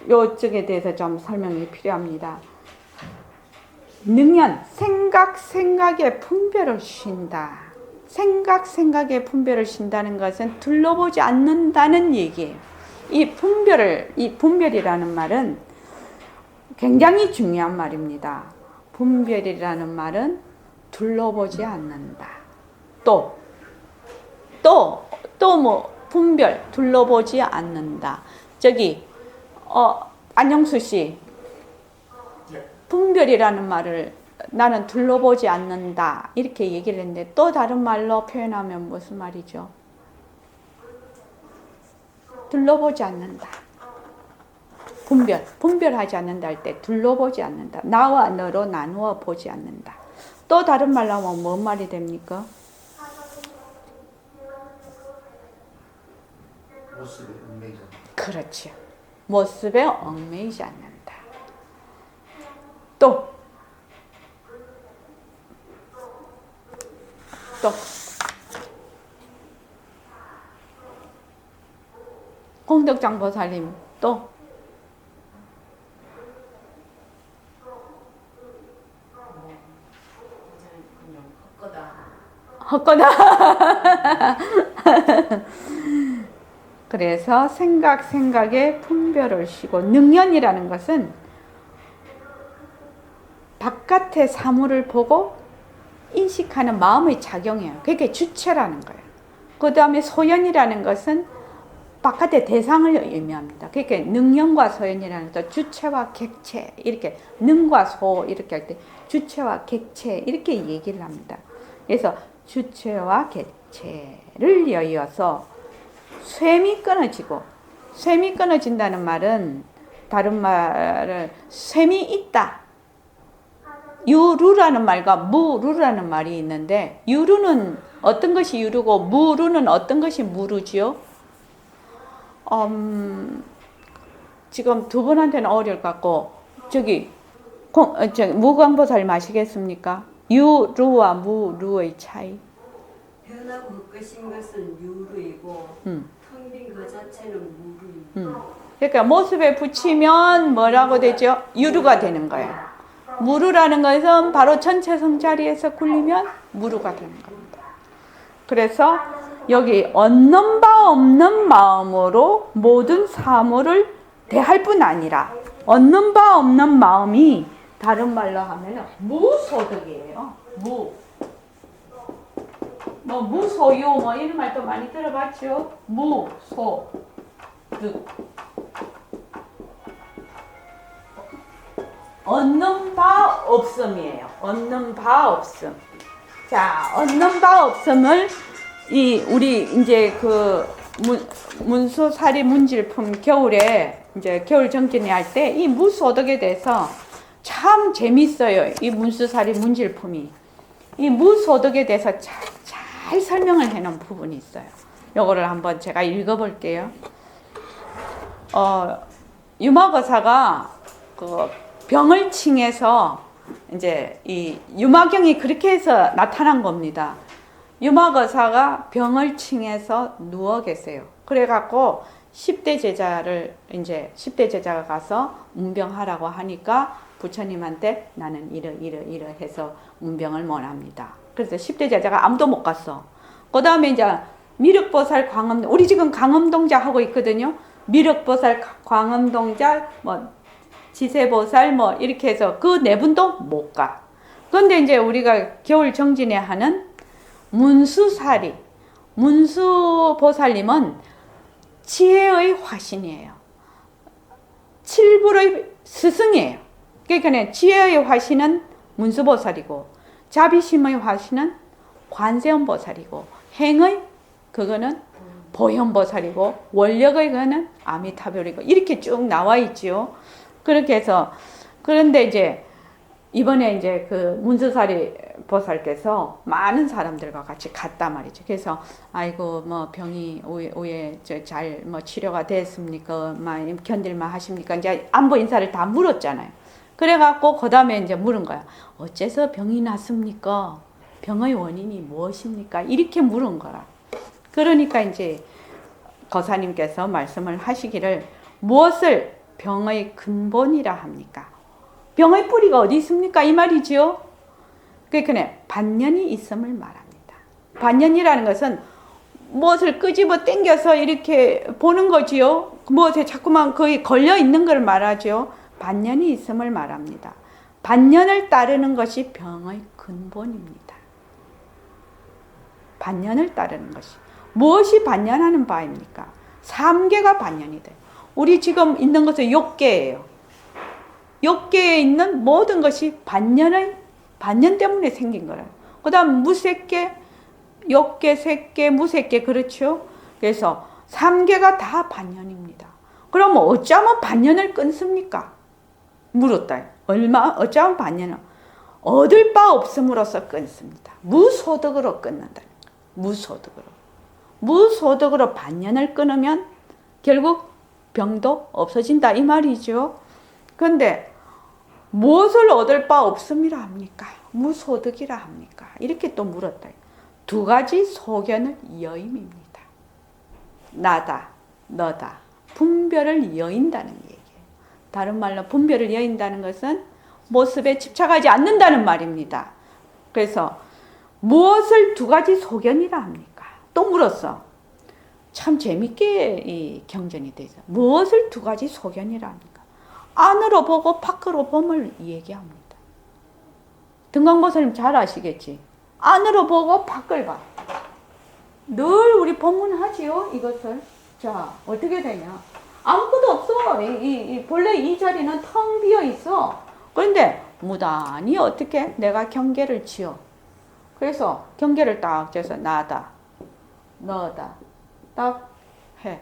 요쪽에 대해서 좀 설명이 필요합니다. 능연 생각의 분별을 쉰다. 생각의 분별을 쉰다는 것은 둘러보지 않는다는 얘기예요. 이 분별이라는 말은 굉장히 중요한 말입니다. 분별이라는 말은 둘러보지 않는다. 또 뭐 분별, 둘러보지 않는다. 저기 안영수 씨, 분별이라는 말을 나는 둘러보지 않는다 이렇게 얘기를 했는데 또 다른 말로 표현하면 무슨 말이죠? 둘러보지 않는다. 분별하지 않는다 할 때 둘러보지 않는다. 나와 너로 나누어 보지 않는다. 또 다른 말로 하면 뭔 말이 됩니까? 모습에 얽매이지 않는다. 그렇죠. 모습에 얽매이지 않는다. 또 공덕장보살님 또 헛거다. 그래서 생각의 분별을 쉬고 능연이라는 것은 바깥의 사물을 보고 인식하는 마음의 작용이에요. 그게 주체라는 거예요. 그 다음에 소연이라는 것은 바깥의 대상을 의미합니다. 그러니까 능연과 소연이라는 것은 주체와 객체 이렇게 능과 소 이렇게 할 때 주체와 객체 이렇게 얘기를 합니다. 그래서 주체와 객체를 이어서 쇠미 끊어진다는 말은 다른 말은 쇠미 있다. 유루라는 말과 무루라는 말이 있는데 유루는 어떤 것이 유루고 무루는 어떤 것이 무루지요? 지금 두 분한테는 어려울 것 같고 저기 무광보살 아시겠습니까? 유루와 무루의 차이. 변하고 헛것인 것은 유루이고 텅 빈 그 자체는 무루이고. 그러니까 모습에 붙이면 뭐라고 되죠? 유루가 되는 거예요. 무루라는 것은 바로 전체성 자리에서 굴리면 무루가 되는 겁니다. 그래서 여기 얻는 바 없는 마음으로 모든 사물을 대할 뿐 아니라 얻는 바 없는 마음이 다른 말로 하면 무소득이에요. 무소유 이런 말도 많이 들어봤죠? 무소득. 얻는 바 없음이에요. 얻는 바 없음. 자, 얻는 바 없음을 우리 이제 그 문수사리 문질품 겨울에 이제 겨울 정진회 할 때 이 무소득에 대해서 참 재밌어요. 이 문수사리 문질품이 이 무소득에 대해서 잘 설명을 해놓은 부분이 있어요. 요거를 한번 제가 읽어볼게요. 유마거사가 그 병을 칭해서 이제 이 유마경이 그렇게 해서 나타난 겁니다. 유마거사가 병을 칭해서 누워 계세요. 그래갖고 10대 제자가 가서 문병하라고 하니까 부처님한테 나는 이러 해서 문병을 원합니다. 그래서 10대 제자가 아무도 못 갔어. 그 다음에 이제 미륵보살, 광음동, 우리 지금 광음동자 하고 있거든요. 미륵보살, 광음동자, 뭐 지세보살 뭐 이렇게 해서 그 네 분도 못 가. 그런데 이제 우리가 겨울 정진에 하는 문수사리, 문수보살님은 지혜의 화신이에요. 칠불의 스승이에요. 그러니까 지혜의 화신은 문수보살이고 자비심의 화신은 관세음보살이고 행의 그거는 보현보살이고 원력의 그거는 아미타불이고 이렇게 쭉 나와 있죠. 그렇게 해서 그런데 이제 이번에 이제 그 문수사리 보살께서 많은 사람들과 같이 갔단 말이죠. 그래서 아이고 뭐 병이 오해 잘 뭐 치료가 됐습니까? 막 견딜만 하십니까? 이제 안부 인사를 다 물었잖아요. 그래갖고 그 다음에 이제 물은 거야. 어째서 병이 났습니까? 병의 원인이 무엇입니까? 이렇게 물은 거라. 그러니까 이제 거사님께서 말씀을 하시기를 무엇을 병의 근본이라 합니까? 병의 뿌리가 어디 있습니까? 이 말이지요. 그러니까 반년이 있음을 말합니다. 반년이라는 것은 무엇을 끄집어 당겨서 이렇게 보는 거지요. 무엇에 자꾸만 거의 걸려 있는 걸 말하죠. 반년이 있음을 말합니다. 반년을 따르는 것이 병의 근본입니다. 반년을 따르는 것이. 무엇이 반년하는 바입니까? 3개가 반년이 돼요. 우리 지금 있는 것은 6개예요. 6개에 있는 모든 것이 반년 때문에 생긴 거예요. 그 다음 무색계, 6개, 색계, 무색계 그렇죠? 그래서 3개가 다 반년입니다. 그러면 어쩌면 반년을 끊습니까? 물었다. 어쩌면 반년을 얻을 바 없음으로써 끊습니다. 무소득으로 끊는다는 거예요. 무소득으로 반년을 끊으면 결국 병도 없어진다 이 말이죠. 그런데 무엇을 얻을 바 없음이라 합니까? 무소득이라 합니까? 이렇게 또 물었다. 2가지 소견을 여임입니다. 나다, 너다. 분별을 여인다는 얘기예요. 다른 말로 분별을 여인다는 것은 모습에 집착하지 않는다는 말입니다. 그래서 무엇을 2가지 소견이라 합니까? 또 물었어. 참 재밌게 이 경전이 되죠. 무엇을 2가지 소견이라 합니까? 안으로 보고 밖으로 봄을 얘기합니다. 등광보살님 잘 아시겠지? 안으로 보고 밖을 봐. 늘 우리 법문하지요, 이것을. 자, 어떻게 되냐? 아무것도 없어. 본래 이 자리는 텅 비어 있어. 그런데 무단히 어떻게 내가 경계를 지어. 그래서 경계를 딱 지어서 나다, 너다, 딱 해.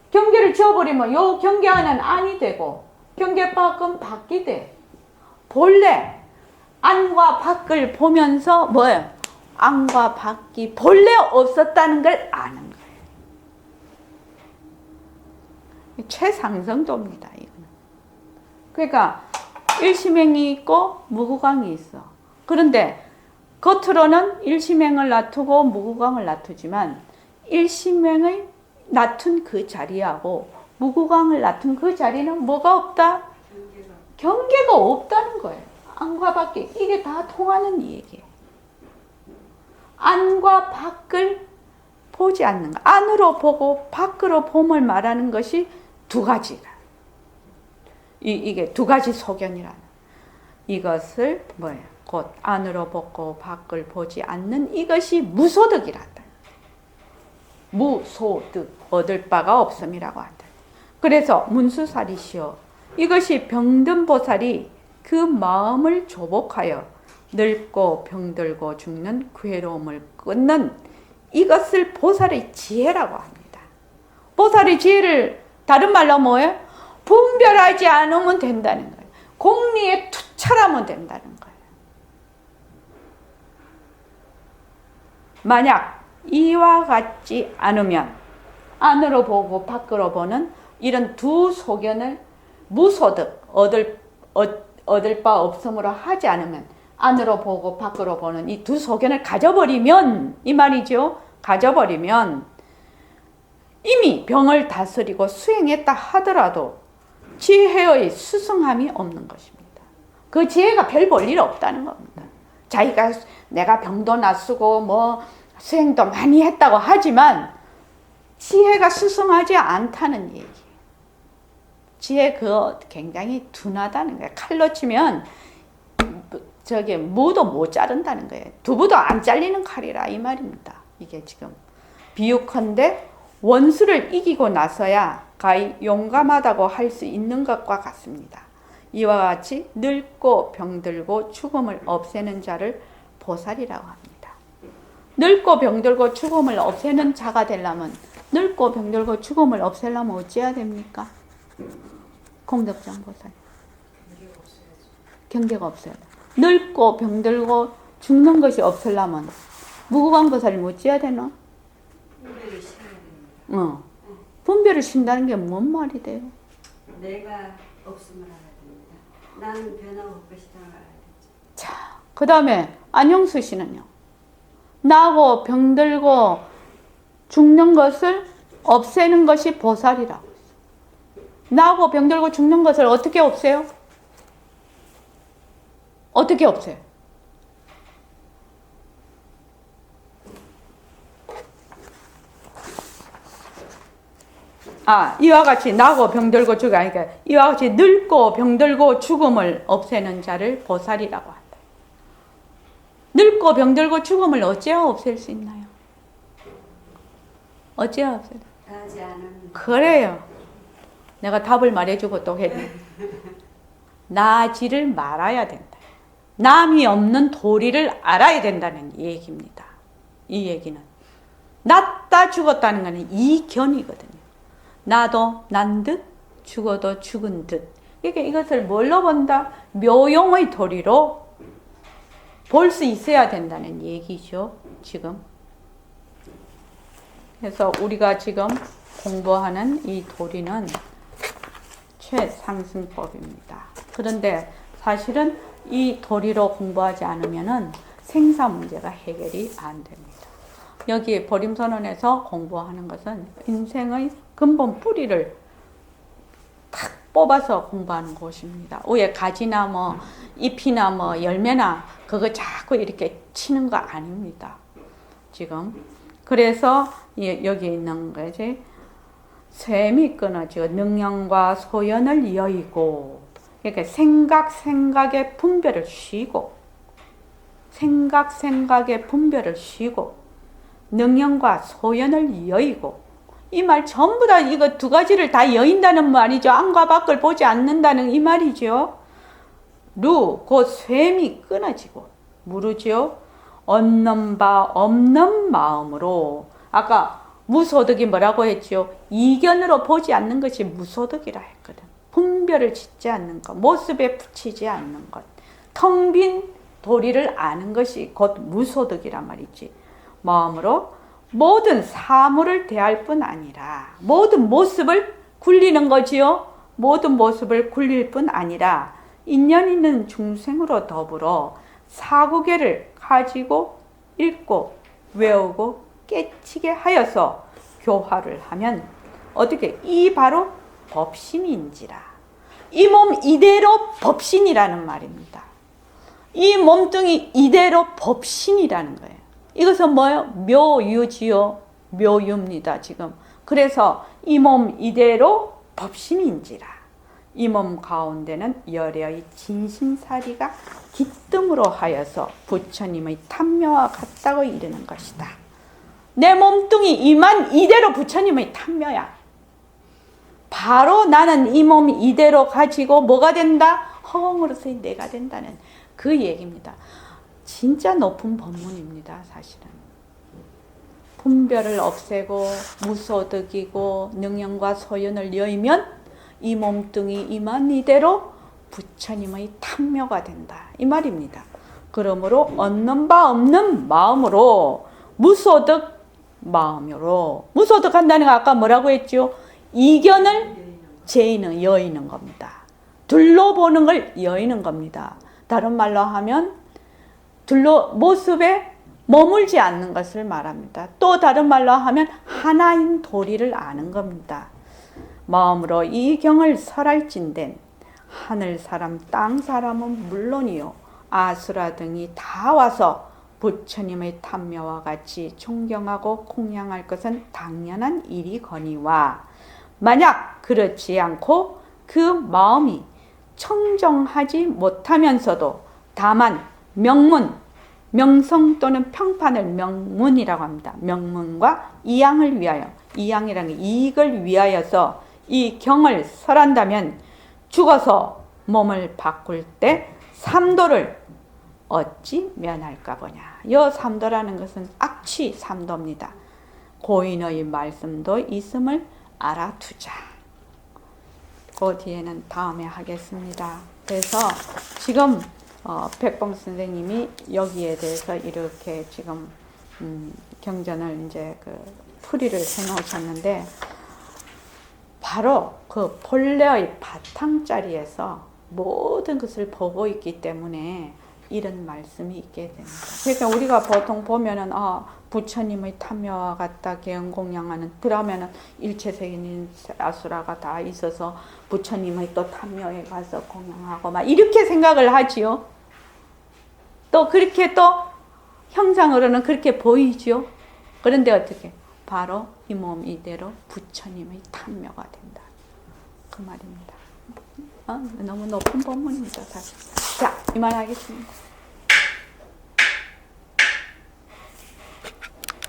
경계를 지어버리면 요 경계 안은 안이 되고 경계 밖은 밖이 돼. 본래 안과 밖을 보면서 뭐예요? 안과 밖이 본래 없었다는 걸 아는 거예요. 최상승도입니다. 이거는. 그러니까 일심행이 있고 무구강이 있어. 그런데 겉으로는 일심행을 놔두고 무구강을 놔두지만 일심행의 놔둔 그 자리하고 무구강을 놔둔 그 자리는 뭐가 없다? 경계가 없다는 거예요. 안과 밖에 이게 다 통하는 얘기예요. 안과 밖을 보지 않는 거. 안으로 보고 밖으로 봄을 말하는 것이 2가지라. 이게 2가지 소견이라는. 이것을 뭐예요? 곧 안으로 보고 밖을 보지 않는 이것이 무소득이란다. 무소득, 얻을 바가 없음이라고 한다. 그래서 문수사리시오. 이것이 병든보살이 그 마음을 조복하여 늙고 병들고 죽는 괴로움을 끊는 이것을 보살의 지혜라고 합니다. 보살의 지혜를 다른 말로 뭐예요? 분별하지 않으면 된다는 거예요. 공리에 투철하면 된다는 거예요. 만약 이와 같지 않으면 안으로 보고 밖으로 보는 이런 2 소견을 무소득, 얻을 바 없음으로 하지 않으면 안으로 보고 밖으로 보는 이 2 소견을 가져버리면 이 말이죠. 가져버리면 이미 병을 다스리고 수행했다 하더라도 지혜의 수승함이 없는 것입니다. 그 지혜가 별 볼 일 없다는 겁니다. 자기가 내가 병도 낯쓰고 뭐 수행도 많이 했다고 하지만 지혜가 수승하지 않다는 얘기. 지혜 그거 굉장히 둔하다는 거예요. 칼로 치면 저기 무도 못 자른다는 거예요. 두부도 안 잘리는 칼이라 이 말입니다. 이게 지금 비유컨대 원수를 이기고 나서야 가히 용감하다고 할 수 있는 것과 같습니다. 이와 같이 늙고 병들고 죽음을 없애는 자를 보살이라고 합니다. 늙고 병들고 죽음을 없애는 자가 되려면, 늙고 병들고 죽음을 없애려면 어찌해야 됩니까? 공덕장 보살. 경계가 없어야 돼. 늙고 병들고 죽는 것이 없으려면 무구강 보살이 어찌해야 되나? 분별을 쉬어야 됩니다. 분별을 쉰다는 게 뭔 말이 돼요? 내가 없음을 알아야 됩니다. 나는 변하고 것이다 알아야 되죠. 자, 그 다음에 안영수 씨는요. 나고 병들고 죽는 것을 없애는 것이 보살이라고 했어요. 나고 병들고 죽는 것을 어떻게 없애요? 어떻게 없애요? 이와 같이 나고 병들고 죽어, 그러니까 이와 같이 늙고 병들고 죽음을 없애는 자를 보살이라고 한다. 늙고 병들고 죽음을 어찌해야 없앨 수 있나요? 어찌해야 없애요? 하지 않으면 그래요. 내가 답을 말해주고 또 했네. 나지를 말아야 된다. 남이 없는 도리를 알아야 된다는 얘기입니다. 이 얘기는 낫다 죽었다는 것은 이견이거든요. 나도 난 듯 죽어도 죽은 듯. 그러니까 이것을 뭘로 본다? 묘용의 도리로 볼 수 있어야 된다는 얘기죠. 지금. 그래서 우리가 지금 공부하는 이 도리는 최상승법입니다. 그런데 사실은 이 도리로 공부하지 않으면은 생사 문제가 해결이 안 됩니다. 여기 버림선언에서 공부하는 것은 인생의 근본 뿌리를 탁 뽑아서 공부하는 곳입니다. 위에 가지나 뭐 잎이나 뭐 열매나 그거 자꾸 이렇게 치는 거 아닙니다. 지금. 그래서 여기 있는 거지. 쇠미 끊어지고 능영과 소연을 여의고, 그러니까 생각의 분별을 쉬고, 생각의 분별을 쉬고, 능영과 소연을 여의고, 이 말 전부 다 이거 두 가지를 다 여인다는 말이죠. 안과 밖을 보지 않는다는 이 말이죠. 곧 쇠미 끊어지고, 무르죠. 얻는 바 없는 마음으로, 아까 무소득이 뭐라고 했죠? 이견으로 보지 않는 것이 무소득이라 했거든. 분별을 짓지 않는 것, 모습에 붙이지 않는 것, 텅 빈 도리를 아는 것이 곧 무소득이란 말이지. 마음으로 모든 사물을 대할 뿐 아니라 모든 모습을 굴리는 거지요. 모든 모습을 굴릴 뿐 아니라 인연 있는 중생으로 더불어 사구계를 가지고 읽고 외우고 깨치게 하여서 교화를 하면 어떻게 이 바로 법신인지라. 이 몸 이대로 법신이라는 말입니다. 이 몸뚱이 이대로 법신이라는 거예요. 이것은 뭐예요? 묘유지요. 묘유입니다. 지금. 그래서 이 몸 이대로 법신인지라. 이 몸 가운데는 열의 진심사리가 기뜸으로 하여서 부처님의 탐묘와 같다고 이르는 것이다. 내 몸뚱이 이만 이대로 부처님의 탐묘야. 바로 나는 이 몸 이대로 가지고 뭐가 된다? 허공으로서의 내가 된다는 그 얘기입니다. 진짜 높은 법문입니다. 사실은. 분별을 없애고 무소득이고 능영과 소연을 여의면 이 몸뚱이 이만 이대로 부처님의 탐묘가 된다. 이 말입니다. 그러므로 얻는 바 없는 마음으로 무소득 마음으로 무소득한다는 거 아까 뭐라고 했죠? 이견을 제이는 여의는 겁니다. 둘러보는 걸 여의는 겁니다. 다른 말로 하면 모습에 머물지 않는 것을 말합니다. 또 다른 말로 하면 하나인 도리를 아는 겁니다. 마음으로 이 경을 설할진된 하늘 사람 땅 사람은 물론이요 아수라 등이 다 와서 부처님의 탐묘와 같이 존경하고 공양할 것은 당연한 일이거니와 만약 그렇지 않고 그 마음이 청정하지 못하면서도 다만 명성 또는 평판을 명문이라고 합니다. 명문과 이양을 위하여, 이양이라는 게 이익을 위하여서 이 경을 설한다면 죽어서 몸을 바꿀 때 삼도를 어찌 면할까 보냐. 이 삼도라는 것은 악취 삼도입니다. 고인의 말씀도 있음을 알아두자. 그 뒤에는 다음에 하겠습니다. 그래서 지금 백봉 선생님이 여기에 대해서 이렇게 지금 경전을 이제 그 풀이를 해놓으셨는데 바로 그 본래의 바탕자리에서 모든 것을 보고 있기 때문에 이런 말씀이 있게 됩니다. 그러니까 우리가 보통 보면은 부처님의 탐묘와 같다 개연공양하는 그러면은 일체세계인 아수라가 다 있어서 부처님의 또 탐묘에 가서 공양하고 막 이렇게 생각을 하지요. 또 그렇게 또 형상으로는 그렇게 보이죠. 그런데 어떻게? 바로 이 몸 이대로 부처님의 탐묘가 된다. 그 말입니다. 너무 높은 본문입니다. 사실. 자, 이만하겠습니다.